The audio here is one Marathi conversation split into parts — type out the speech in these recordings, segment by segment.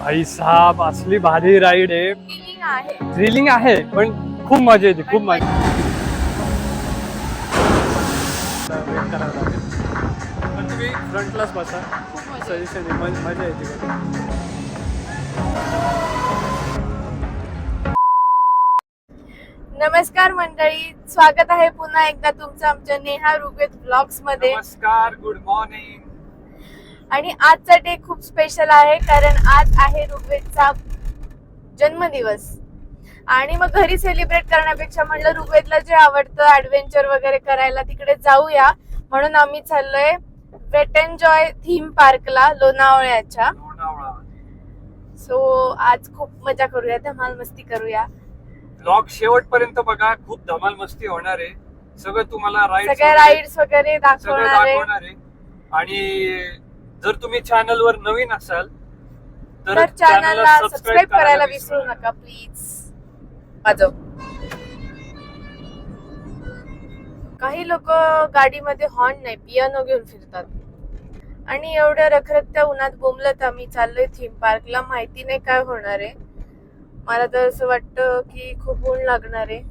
भाई साहब असली भारी राईड आहे. थ्रिलिंग आहे पण खूप मजा येते, खूप मजा. वेट करावं लागेल पण तुम्ही फ्रंटलाच बसा. सजेशन आहे, मजा येते. नमस्कार मंडळी, स्वागत आहे पुन्हा एकदा तुमचं आमच्या नेहा ऋग्वेद ब्लॉग्स मध्ये. नमस्कार, गुड मॉर्निंग. आणि आजचा डे खूप स्पेशल आहे कारण आज आहे ऋग्वेदचा जन्मदिवस. आणि मग घरी सेलिब्रेट करण्यापेक्षा म्हणलं ऋग्वेदला जे आवडतं ऍडव्हेंचर वगैरे करायला तिकडे जाऊया, म्हणून आम्ही चाललोय वेट एन्जॉय थीम पार्कला लोणावळ्याच्या. सो आज खूप मजा करूया, धमाल मस्ती करूया. ब्लॉग शेवटपर्यंत बघा, खूप धमाल मस्ती होणार आहे. सगळं तुम्हाला सगळ्या राईड्स वगैरे दाखवणार आहे. आणि जर तुम्ही चॅनल वर नवीन असाल तर चॅनलला सबस्क्राईब करायला विसरू नका प्लीज. वाजव. काही लोक गाडीमध्ये हॉर्न नाही, पियानो घेऊन फिरतात. आणि एवढ्या रखरखत्या उन्हात बोंबलत आम्ही चाललोय थीम पार्कला. माहिती नाही काय होणार आहे. मला तर असं वाटतं की खूप ऊन लागणार आहे,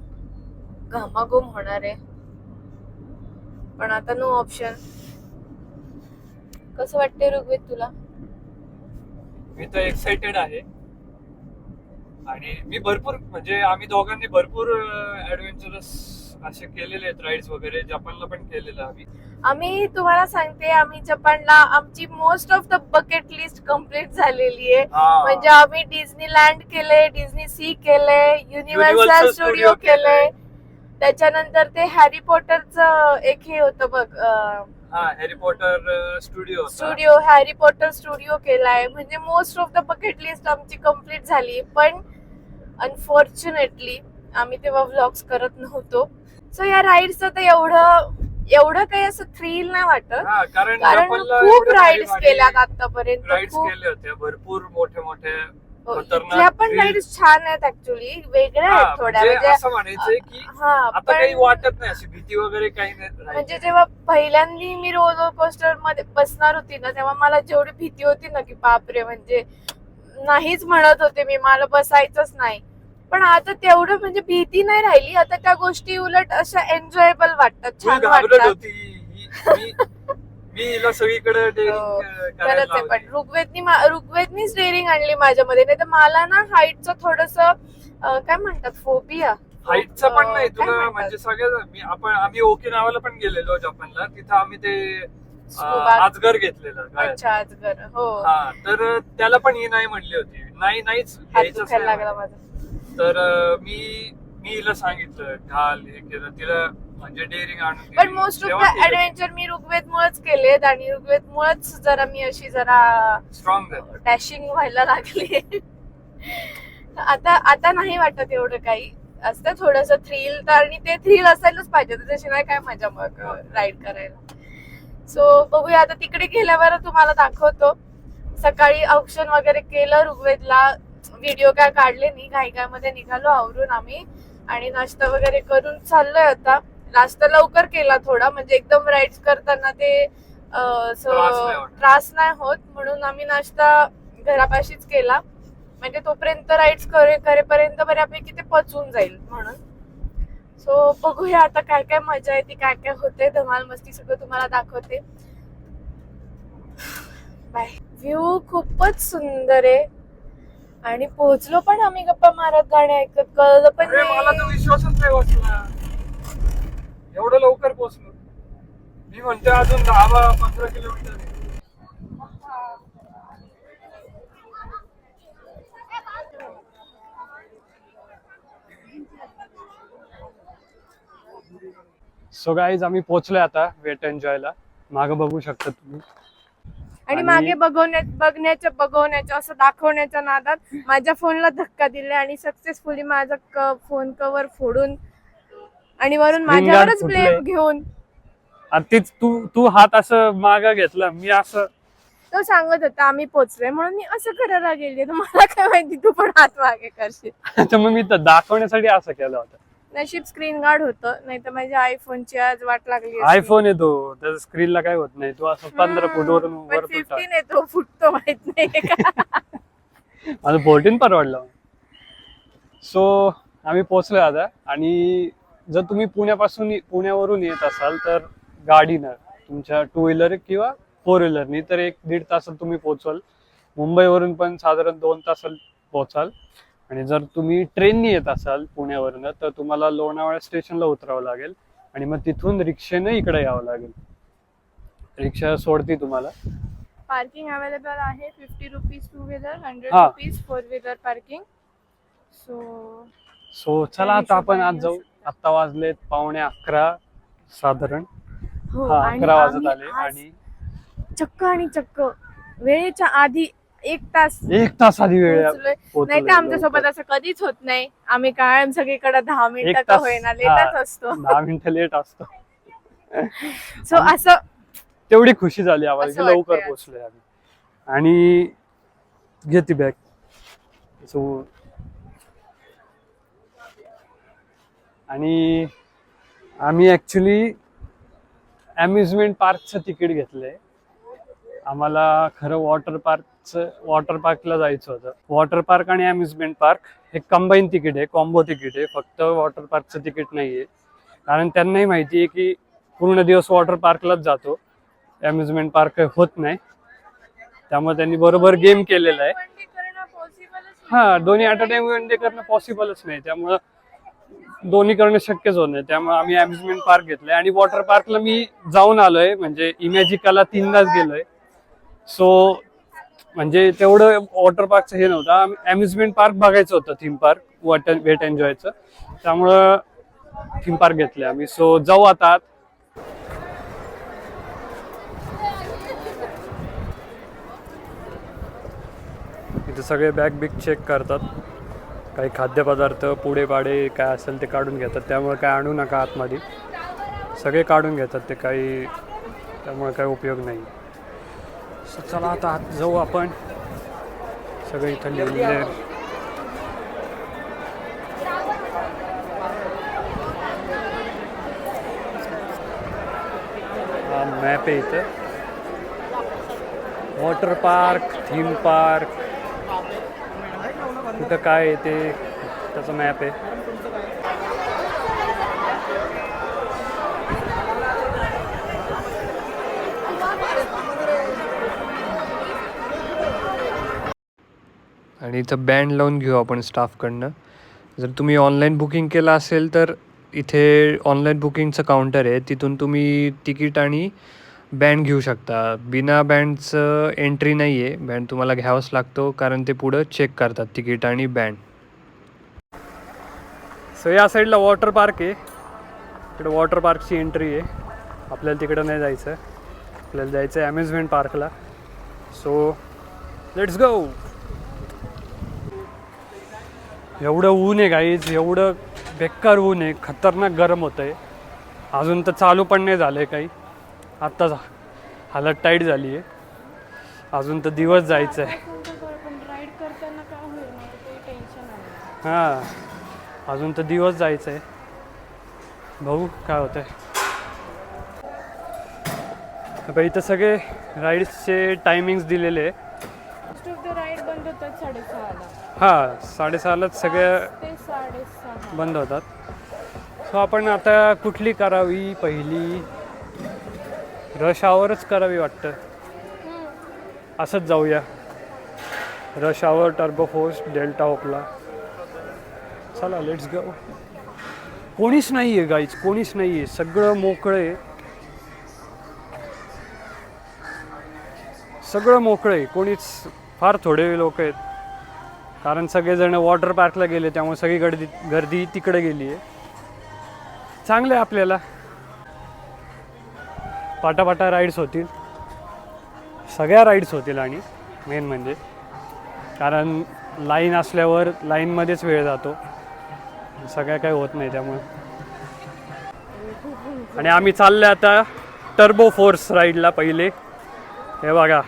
घामाघूम होणार आहे, पण आता नो ऑप्शन. कसं वाटतंय ऋग्वेद तुला? मी तर एक्साइटेड आहे. आणि मी भरपूर, म्हणजे आम्ही दोघांनी भरपूर ऍडव्हेंचरस असे केलेले आहेत राईड्स वगैरे. जपानला पण केलेलं आम्ही तुम्हाला सांगते, आम्ही जपानला आमची most of the bucket list complete झालेली आहे. म्हणजे आम्ही डिझनीलँड केले, डिझनी सी केले, युनिव्हर्सल स्टुडिओ केले, त्याच्यानंतर ते हॅरी पॉटरचं एक हे होतं बघ, Harry Potter studio Harry Potter studio केलाय. म्हणजे most of the bucket list आमची कम्प्लीट झाली. पण अनफॉर्च्युनेटली आम्ही तेव्हा व्लॉग्स करत नव्हतो. सो या राईड्सचं तर एवढं काही असं थ्रिल नाही वाटत, कारण खूप राईड्स केल्यात आतापर्यंत. केले होते भरपूर मोठे त्या पण राईड्स छान आहेत, ऍक्च्युली वेगळ्या आहेत थोड्या. म्हणजे असं म्हणायचंय की आता काही वाटत नाही, अशी भीती वगैरे काही नाही. म्हणजे जेव्हा पहिल्यांदा मी रोलर कोस्टर मध्ये बसणार होती ना, तेव्हा मला जेवढी भीती होती ना की बापरे, म्हणजे नाहीच म्हणत होते मी, मला बसायचंच नाही. पण आता तेवढं म्हणजे भीती नाही राहिली. आता त्या गोष्टी उलट अशा एन्जॉयबल वाटतात, छान वाटतात. मी हिला सगळीकडे खरंच आहे. पण ऋग्वेदनीच डेअरिंग आणली माझ्यामध्ये. नाही तर मला ना हाईटचं थोडस काय म्हणतात, फोबिया. हाईटचं पण नाही तुला, म्हणजे सगळ्या आम्ही ओकिनावाला पण गेलेलो जपानला. तिथं आम्ही ते अजगर घेतलेलं. अच्छा, अजगर. हो. तर त्याला पण ही नाही म्हणली होती, नाहीच घ्यायचं लागला. तर मी हिला सांगितलं, घाल, हे केलं तिला, म्हणजे डेअरिंग आणून. पण मोस्ट ऑफ द ऍडव्हेंचर मी ऋग्वेद मुळेच केलेत, आणि ऋग्वेद मुळेच जरा मी अशी जरा स्ट्रॉंग डॅशिंग व्हायला लागली. आता नाही वाटत एवढं काही. असतं थोडस थ्रिल, तर आणि ते थ्रिल असायलाच पाहिजे, त्याच्याशिवाय काय मजा मग राईड करायला. सो बघूया आता तिकडे गेल्यावर तुम्हाला दाखवतो. सकाळी औक्षण वगैरे केलं ऋग्वेदला, व्हिडिओ काय काढले नाही, घाईघाईमध्ये निघालो आवरून आम्ही. आणि नाश्ता वगैरे करून चाललोय आता. नाश्ता लवकर केला थोडा, म्हणजे एकदम राईड्स करताना ते त्रास नाही होत, म्हणून आम्ही नाश्ता घरापाशीच केला. म्हणजे तोपर्यंत राईड्स करेपर्यंत बऱ्यापैकी ते पचून जाईल म्हणून. सो बघूया आता काय काय मजा येते, काय काय होते, धमाल मस्ती सगळं तुम्हाला दाखवते. बाय. व्ह्यू खूपच सुंदर आहे. आणि पोहोचलो पण आम्ही गप्पा मारत, गाणे ऐकत, कळलं पण नाही. मला तर विश्वासच नाही बसला, एवढं लवकर पोहोचलो. मी म्हणते अजून 10-15 किलोमीटर. सो गाईज, आम्ही पोहोचलोय आता वेट एन्जॉयला. मागं बघू शकता तुम्ही. आणि मागे बघवण्याच्या असं दाखवण्याच्या नादात माझ्या फोनला धक्का दिला आणि सक्सेसफुली माझा फोन कव्हर फोडून आणि वरून माझ्यावरच ब्लेम घेऊन. तीच तू हात असं मागा घेतला, मी असं. तो सांगत होता आम्ही पोहोचलोय म्हणून मी असं करायला गेले. मला काय माहिती तू पण हात मागे करशील. तर मग मी दाखवण्यासाठी असं केलं होतं. नशीब स्क्रीन गार्ड होतं, नाही तर माझ्या आयफोनची आज वाट लागली. आयफोन येतो त्याच्या स्क्रीनला काय होत नाही. तू असं 15 फूट वरून 15 येतो, फुटतो माहित नाही का. माझं 14 परवडलं. सो आम्ही पोहोचलो आता. आणि जर तुम्ही पुण्यावरून येत असाल तर गाडीनं, तुमच्या 2 व्हीलर किंवा 4 व्हीलरनी तर 1-1.5 तासात तुम्ही पोहोचाल. मुंबईवरून पण साधारण 2 तासात पोहोचाल. आणि जर तुम्ही ट्रेननी येत असाल पुण्यावरून तर तुम्हाला लोणावळा स्टेशनला उतरावं लागेल आणि मग तिथून रिक्षेनं इकडे यावं लागेल. रिक्षा सोडती तुम्हाला. पार्किंग अवेलेबल आहे 50 रुपीज 2 व्हीलर, 100 हा. Rupees 4 wheeler parking. सो चला आता आपण आज जाऊ. आता वाजलेत 11:15 साधारण. हो, हा, आणि 11 वाजत आम्ही आले. आज आणि चक्क वेळेच्या आधी 1 तास 1 तास आधी वेळ पोहोचलोय. पोहोचलोय नाही तर आमच्यासोबत लवकर. असं कधीच होत नाही. आम्ही कायम सगळीकडे 10 मिनिटं 1 का तास होईना हा, लेटच असतो. 10 मिनिटं लेट असतो. सो असं तेवढी खुशी झाली आम्हाला असं की लवकर वाटतंय आज. पोहोचलोय आम्ही. आणि घेते बॅग. सो आणि आम्ही ऍक्च्युली अम्युजमेंट पार्कचं तिकीट घेतलंय. आम्हाला खरं वॉटर पार्कला जायचं होतं. वॉटर पार्क आणि अम्युजमेंट पार्क हे कंबाईन तिकीट आहे, कॉम्बो तिकीट आहे. फक्त वॉटर पार्कचं तिकीट नाहीये. कारण त्यांनाही माहिती आहे की पूर्ण दिवस वॉटर पार्कलाच जातो, अम्युजमेंट पार्क होत नाही. त्यामुळे त्यांनी बरोबर गेम केलेला आहे. हा, दोन्ही at a time one day करणं पॉसिबलच नाही. त्यामुळं दोन्ही करणं शक्यच होत नाही. त्यामुळे आम्ही अम्युजमेंट पार्क घेतलंय. आणि वॉटर पार्कला मी जाऊन आलोय, म्हणजे इमॅजिकाला 3दाच गेलोय. सो म्हणजे तेवढं वॉटर पार्कचं हे नव्हतं. अम्युजमेंट पार्क बघायचं होतं, थीम पार्क वेट एन्जॉयचं. त्यामुळं थीम पार्क घेतले आम्ही. सो जाऊ आता. इथे सगळे बॅग बिग चेक करतात. काही खाद्यपदार्थ पुढे पाडे काय असेल ते काढून घेतात. त्यामुळे काय आणू नका आतमध्ये, सगळे काढून घेतात ते. काही त्यामुळे काही उपयोग नाही. सो चला आता आत जाऊ आपण. सगळं इथं लिहिलेलं आहे. हा मॅप आहे इथं. वॉटर पार्क, थीम पार्क, कुठं काय आहे ते त्याचा मॅप आहे. आणि इथं बँड लावून घेऊ आपण स्टाफकडनं. जर तुम्ही ऑनलाईन बुकिंग केलं असेल तर इथे ऑनलाईन बुकिंगचं काउंटर आहे, तिथून तुम्ही तिकीट आणि बँड घेऊ शकता. बिना बँडचं एंट्री नाही आहे. बँड तुम्हाला घ्यावाच लागतो, कारण ते पुढं चेक करतात तिकीट आणि बँड. सो या साईडला वॉटर पार्क आहे. इकडे वॉटर पार्कची एंट्री आहे. आपल्याला तिकडं नाही जायचं, आपल्याला जायचं आहे अम्युजमेंट पार्कला. So let's go. एवढं ऊन आहे गाईज, एवढं बेकार ऊन आहे, खतरनाक गरम होतं आहे. अजून तर चालू पण नाही झालं आहे काही. आत्ताच हालत टाईट झाली आहे. अजून तर दिवस जायचं आहे. हां, अजून तर दिवस जायचं आहे. बघू काय होतं आहे. आता इथं सगळे राईड्सचे टायमिंग्स दिलेले आहे. राईड बंद होतात 6:30ला. हां, 6:30लाच सगळ्या बंद होतात. सो आपण आता कुठली करावी पहिली? रश आवरच करावी वाटतं. असंच जाऊया. रश आवर, टर्बो फोर्स, डेल्टा ओपला. चला लेट्स गो. कोणीच नाही आहे गाईज, कोणीच नाही आहे. सगळं मोकळं आहे, सगळं मोकळं आहे. कोणीच, फार थोडे लोक आहेत. कारण सगळेजण वॉटर पार्कला गेले, त्यामुळे सगळी गर्दी तिकडे गेली आहे. चांगलं आहे आपल्याला. पाटापाटा राईड्स होतील, सगळ्या राईड्स होतील. आणि मेन म्हणजे कारण लाईन असल्यावर लाईनमध्येच वेळ जातो, सगळ्या काही होत नाही त्यामुळे. आणि आम्ही चाललो आता टर्बो फोर्स राईडला पहिले. हे बघा,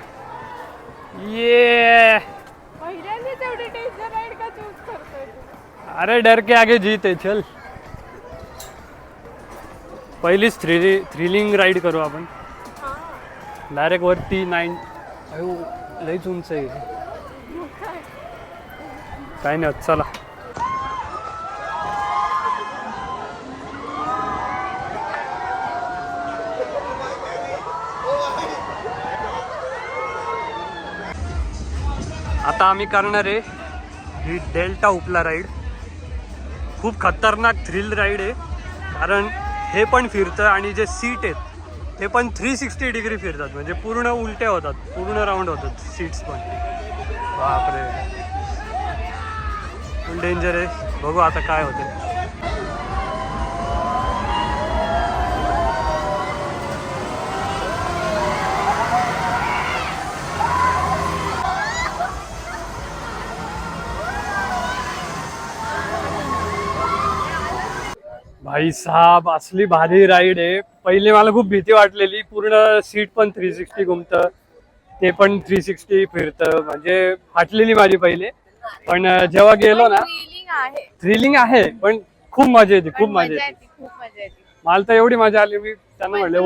ये अरे डर के आगे जीत है, चल. पहिलीच थ्रिलिंग राईड करू आपण. डायरेक्ट वरती 9. अयो लईच उंच आहे. काही नाही होत, चला. आता आम्ही करणार आहे ही डेल्टा उपला राईड. खूप खतरनाक थ्रिल राईड आहे, कारण हे पण फिरतं आणि जे सीट आहेत ते पण 360 डिग्री फिरतात, म्हणजे पूर्ण उलट्या होतात, पूर्ण राऊंड होतात सीट्स पण. बापरे, फुल डेंजर आहे. बघू आता काय होते. भाई साहब, असली भारी राईड आहे. पहिले मला खूप भीती वाटलेली, पूर्ण सीट पण 360 घुमतं, ते पण 360 फिरतं, म्हणजे फाटलेली माझी पहिले. पण जेव्हा गेलो ना, थ्रिलिंग आहे, पण खूप मजा येते, खूप मजा येते. मला तर एवढी मजा आली, मी त्यांना म्हणलं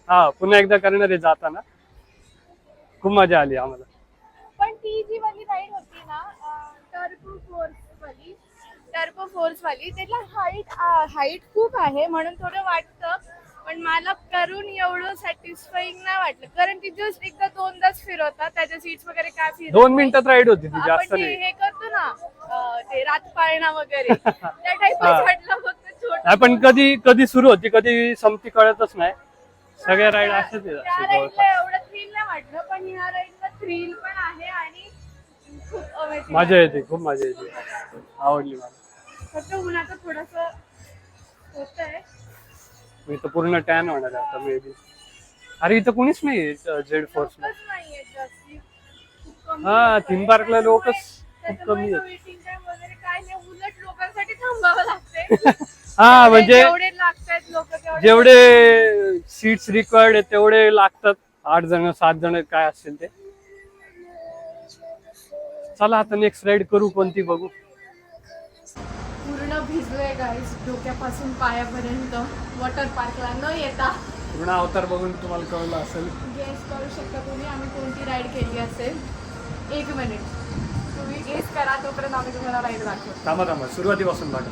हा पुन्हा एकदा करणार आहे जाताना. खूप मजा आली आम्हाला. पण ती जी वाली राईड होती ना, टर्बो फोर्स वाली, त्याला हाईट खूप आहे म्हणून थोडं वाटतं, पण मला करून एवढं सॅटिस्फाईंग नाही वाटलं, कारण ती जस्ट एकदा दोनदाच फिरवतात, त्याच्या सीट्स वगैरे काय फिरत 2 मिनिटात राईड होती ती, जास्त आपण नाही. हे करतो ना, ते रातपाळणा वगैरे त्या टाइप वाटलं, फक्त छोटं. पण कधी सुरू होती कधी संपती कळतच नाही. सगळ्या राईड असेच त्या आहेत. राईडला एवढं थ्रिल नाही वाटलं, पण ह्या राईडला थ्रिल पण आहे आणि खूप amazing मजा आहे. येते, खूप मजा येते, आवडली मला. फक्त उन्हाचं थोडंसं होतंय. मी तर पूर्ण टॅन होणार आहे आता मे बी. अरे इथं कोणीच नाही जेड फोर्स. लोकच नाहीये जास्ती, खूप कमी हा, लोकं थीम आहेत. पार्कला लोकच खूप त्याच्यामुळे कमी आहेत. वेटिंग टाइम वगैरे काय नाही, उलट लोकांसाठी थांबावं लागते. हा, म्हणजे जेवढे लागतात लोक जेवढे सीट्स रिक्वायर्ड आहेत तेवढे लागतात. 8 जण 7 जण काय असतील ते. चला आता नेक्स्ट राईड करू, कोणती बघू. पूर्ण भिजलोय गाईस, डोक्यापासून पायापर्यंत. वॉटर पार्कला न येता पूर्ण अवतार बघून तुम्हाला कळलं असेल. गेस करू शकता तुम्ही आम्ही कोणती राईड केली असेल. 1 मिनिट तुम्ही गेस करा, तोपर्यंत आम्ही तुम्हाला राईड दाखवतो. थांबा सुरुवातीपासून बघा.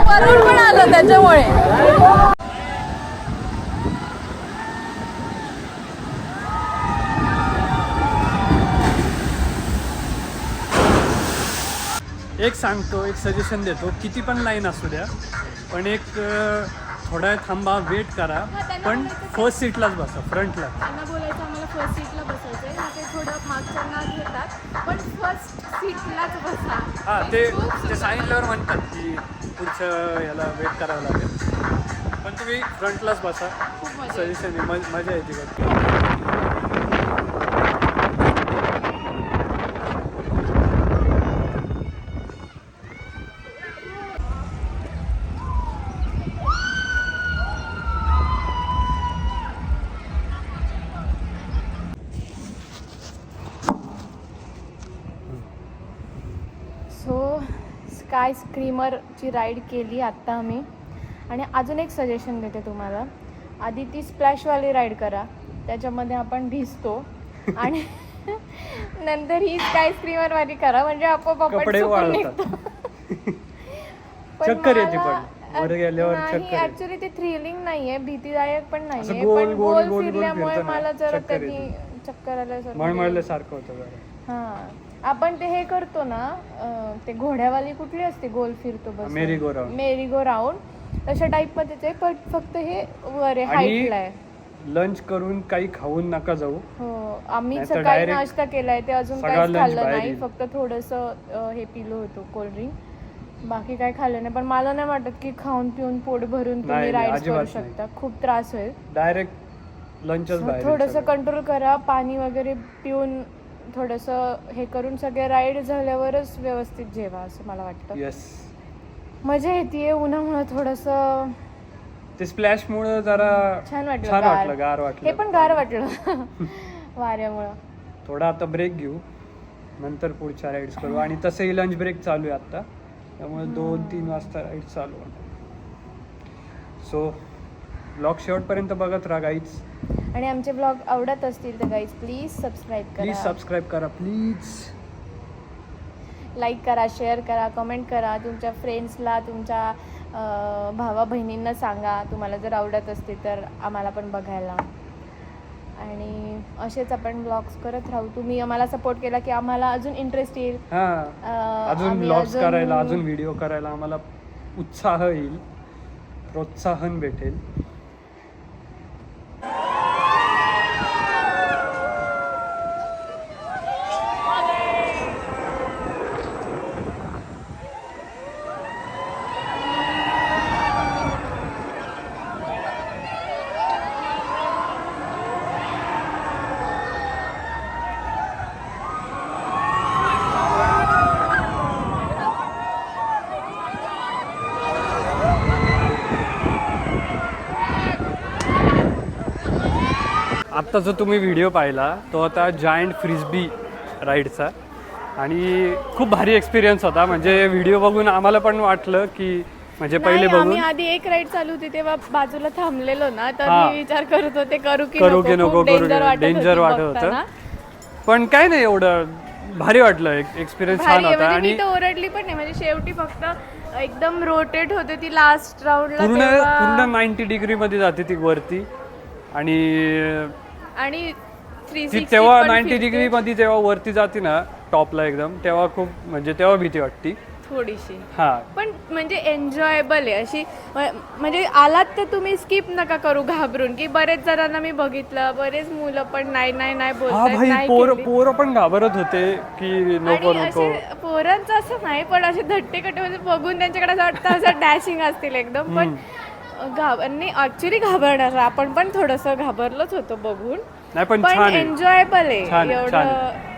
वरून पण आलं त्याच्यामुळे. एक सांगतो, एक सजेशन देतो, किती पण लाईन असू द्या, पण एक थोडा वेळ थांबा, वेट करा, पण फर्स्ट सीटलाच बसा, फ्रंटला. त्यांना बोलायचं आम्हाला फर्स्ट सीटला बसायचं आहे, ते थोडं मागच्यांना घेतात, पण फर्स्ट सीटलाच बसा. हा, ते सांगितल्यावर म्हणतात की पुढच्या याला वेट करावं लागेल, पण तुम्ही फ्रंटलाच बसा. खूप मजा सजेशन आहे, मजा येते बघ. सो स्काय स्क्रीमरची राईड केली आत्ता आम्ही. आणि अजून एक सजेशन देते तुम्हाला, आधी ती स्प्लॅशवाली राईड करा, त्याच्यामध्ये आपण भिजतो, आणि नंतर ही स्काय स्क्रीमरवाली करा, म्हणजे आपोआप आपण कपडे सुकून वाळतात. निघतो. चक्कर येते पण वर गेल्यावर नाही, चक्कर येते. ऍक्च्युली ते थ्रिलिंग नाहीये, भीतीदायक पण नाहीये, असं गोल- पण गोल- गोल गोल- गोल फिरल्यामुळे फिरतं ना, मला जरा चक्कर कधी येते. चक्कर आल्यासारखं. मळमळल्यासारखं होतं जरा. हा, आपण ते हे करतो ना, ते घोड्यावाली कुठली असते गोल फिरतो बस, मेरी गो राऊंड. मेरी गो राऊंड, तशा टाइप मध्येच आहे, पण फक्त हे वर आहे, आणि हाईटला आहे. लंच करून काही खाऊन नका जाऊ. हो, आम्ही नाहीतर सकाळी direct नाश्ता केलाय, ते अजून सगळा काहीच lunch खाल्लं बाहेर नाही, येईल. फक्त थोडंसं हे पिलं होतं कोल्ड्रिंक, बाकी काय खाल्लं नाही. पण मला नाही वाटत की खाऊन पिऊन पोट भरून तुम्ही नाही, राईड अजिबात करू नाही. शकता, खूप त्रास होईल. डायरेक्ट लंचच बाहेर थोडंसं सगळं. कंट्रोल करा, पाणी वगैरे पिऊन थोडंसं हे करून सगळे राईड झाल्यावरच व्यवस्थित जेवा, असं मला वाटतं. येस. मजा येते उन्हामुळे थोडस ते स्प्लॅश मुळे जरा छान वाटलं, छान गार. वाटलं, गार हे वाटलं. पण गार वाटलं वाऱ्यामुळं. थोडा आता ब्रेक घेऊ, नंतर पुढच्या राईड्स करू. आणि तसंही लंच ब्रेक चालू आहे आता, त्यामुळे 2-3 वाजता राईड चालू होणार. सो ब्लॉग शेवटपर्यंत बघत राहा गाईज. आणि आमचे ब्लॉग आवडत असतील तर गाईज प्लीज सबस्क्राईब प्लीज करा, सबस्क्राईब करा प्लीज. लाईक करा, शेअर करा, कमेंट करा. तुमच्या फ्रेंड्सला, तुमच्या भावा बहिणींना सांगा तुम्हाला जर आवडत असतील तर आम्हाला पण बघायला. आणि असेच आपण ब्लॉग्स करत राहू. तुम्ही आम्हाला सपोर्ट केला की आम्हाला अजून इंटरेस्ट येईल. अजून आम्ही ब्लॉग्स करायला, अजून व्हिडिओ करायला आम्हाला उत्साह येईल, प्रोत्साहन भेटेल. आत्ता जो तुम्ही व्हिडिओ पाहिला तो होता जायंट फ्रिस्बी राईडचा, आणि खूप भारी एक्सपिरियन्स होता. म्हणजे व्हिडिओ बघून आम्हाला पण वाटलं की म्हणजे पहिले नाही, आम्ही बघून आधी एक राईड चालू होती तेव्हा बाजूला थांबलेलो ना, तर हा. मी विचार करत होते करू की नको, खूप डेंजर वाटत होतं. पण काय नाही, एवढं भारी वाटलं, एक्सपिरियन्स छान होता. म्हणजे आणि मी तर ओरडली पण नाही, म्हणजे शेवटी फक्त एकदम रोटेट होते ती लास्ट राऊंडला पूर्ण 90 डिग्री मध्ये जाते ती वरती. आणि ती तेव्हा 90 डिग्री मध्ये जेव्हा वरती जाते ना टॉपला एकदम, तेव्हा खूप म्हणजे तेव्हा भीती वाटते थोडीशी. हा. पण म्हणजे एन्जॉयबल आहे अशी. म्हणजे आलात तर तुम्ही स्किप नका करू घाबरून, की बरेच जणांना मी बघितलं, बरेच मुलं पण नाही नाही नाही हा बोलतात, भाई, नाही केली. पोरं पण घाबरत होते की नको आणि नको. असे पोरांचं असं नाही, पण असे धट्टे कटे बघून त्यांच्याकडे असं वाटतं असं डॅशिंग असतील एकदम. पण नाही, ऍक्च्युली घाबरणार आपण पण थोडंसं घाबरलोच होतो बघून. नाही पण पण छान आहे, एन्जॉयबल आहे, छान आहे, छान एवढं आहे.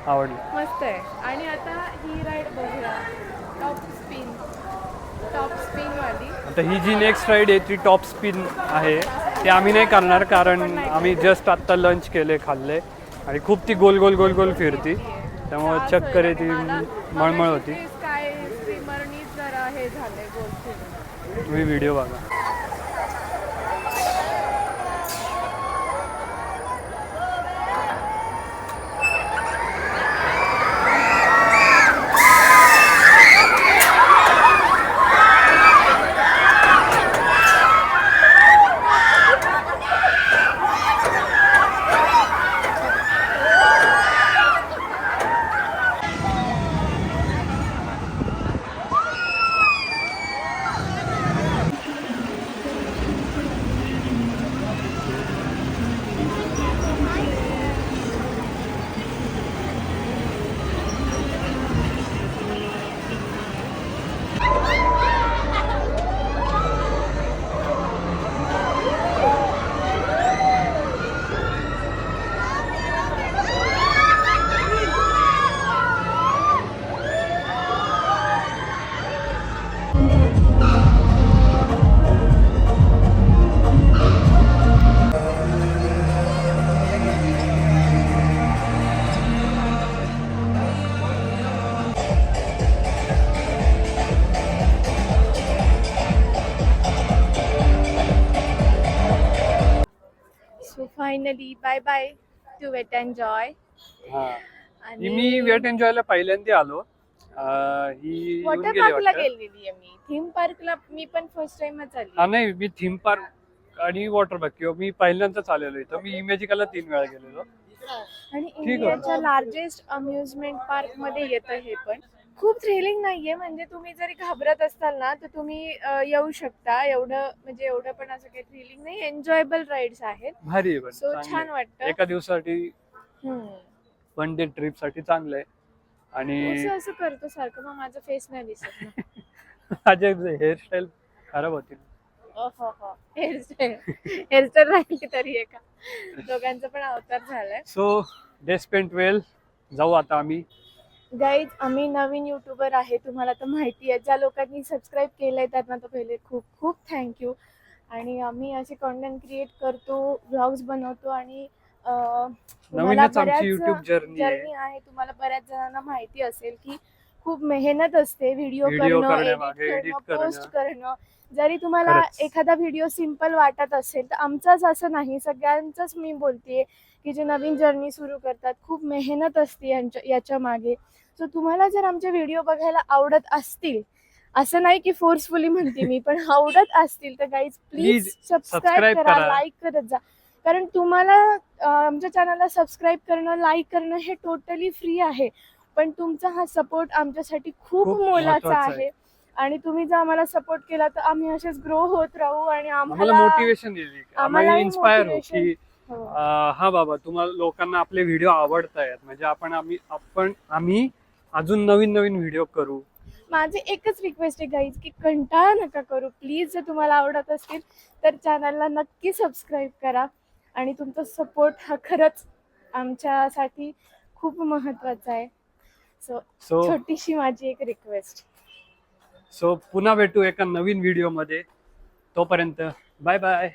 आवडलं. मस्त आहे. आणि आता ही राईड बघूया, टॉप स्पिन वाली. आता ही जी नेक्स्ट राईड आहे ती टॉप स्पिन आहे. ते आम्ही नाही करणार, कारण आम्ही जस्ट आत्ता लंच केले, खाल्ले, आणि खूप ती गोल गोल गोल गोल फिरती, त्यामुळे चक्कर येते, मळमळ होती. स्काय स्ट्रीमरनीच जरा हे झालंय गोल फिरून. तुम्ही व्हिडिओ बघा. Finally bye bye to wait and joy. ही मी वेट एन्जॉयला पहिल्यांदा आलो. ही येऊन वॉटर गेली पार्कला वाटतं. गेलेली आहे मी. थीम पार्कला मी पण फर्स्ट टाइमच आली. हा नाही, मी थीम पार्क आणि वॉटर पार्क किंवा मी पहिल्यांदाच आलेलो इथं. मी इमॅजिकाला 3 वेळा गेलेलो. आणि इंडियाच्या लार्जेस्ट अम्युजमेंट पार्क मध्ये येतं हे. पण खूप थ्रिलिंग नाहीये, म्हणजे तुम्ही जरी घाबरत असाल ना तर तुम्ही येऊ शकता. एवढं पण असं काही थ्रिलिंग नाही, एन्जॉयबल राईड्स आहेत. भारी आहे पण सो चांगलं छान आहे. वाटतं. एका दिवसासाठी वन डे ट्रिप साठी चांगलं आहे. आणि असं करतो सारखं, मग माझा फेस नाही दिसत ना. माझे हेअरस्टाईल खराब होती. हेअरस्टाईल राहिली तरी एका दोघांचा पण अवतार झालाय. सो डे स्पेंट वेल. जाऊ आता आम्ही गाईज आम्ही नवीन युट्यूबर आहे, तुम्हाला तर माहिती आहे. ज्या लोकांनी सबस्क्राईब केलंय त्यांना तर पहिले खूप खूप थँक्यू. आणि आम्ही असे कंटेंट क्रिएट करतो, व्लॉग्स बनवतो आणि तुम्हाला नवीनच आमची बऱ्याच युट्यूब जर्नी आहे. जर्नी आहे. तुम्हाला बऱ्याच जणांना माहिती असेल की खूप मेहनत असते व्हिडिओ Video करणं, करण्यामागे, एडिट edit करणं, करणं. पोस्ट करणं. जरी तुम्हाला खरंच. एखादा व्हिडिओ सिम्पल वाटत असेल तर आमचाच असं नाही, सगळ्यांचंच मी बोलतेय की जे नवीन जर्नी सुरू करतात खूप मेहनत असते याच्या मागे. सो तुम्हाला जर आमचे व्हिडिओ बघायला आवडत असतील, असं नाही की फोर्सफुली म्हणते मी, पण आवडत असतील तर guys please Please subscribe subscribe करा, करा. लाईक करत जा. कारण तुम्हाला आमच्या चॅनलला सबस्क्राईब करणं, लाईक करणं हे टोटली फ्री आहे. पण तुमचा हा सपोर्ट आमच्यासाठी खूप खूप मोलाचा महत्त्वाचं आहे. आणि तुम्ही जर आम्हाला सपोर्ट केला तर आम्ही असेच ग्रो होत राहू आणि आम्हाला मोटिवेशन येईल, आम्हाला आम्हालाही इन्स्पायर हो motivation. की हो. हा बाबा तुम्हाला लोकांना आपले व्हिडिओ आवडतायत, म्हणजे आम्ही अजून नवीन नवीन व्हिडिओ करू. माझी एकच रिक्वेस्ट आहे गाईज की कंटाळा नका करू. प्लीज जर तुम्हाला आवडत असतील तर चॅनलला नक्की सबस्क्राईब करा. आणि तुमचा सपोर्ट हा खरंच आमच्यासाठी खूप महत्त्वाचा आहे. सो सो छोटीशी माझी एक रिक्वेस्ट. पुन्हा भेटू एका नवीन व्हिडिओ मध्ये. तोपर्यंत बाय बाय.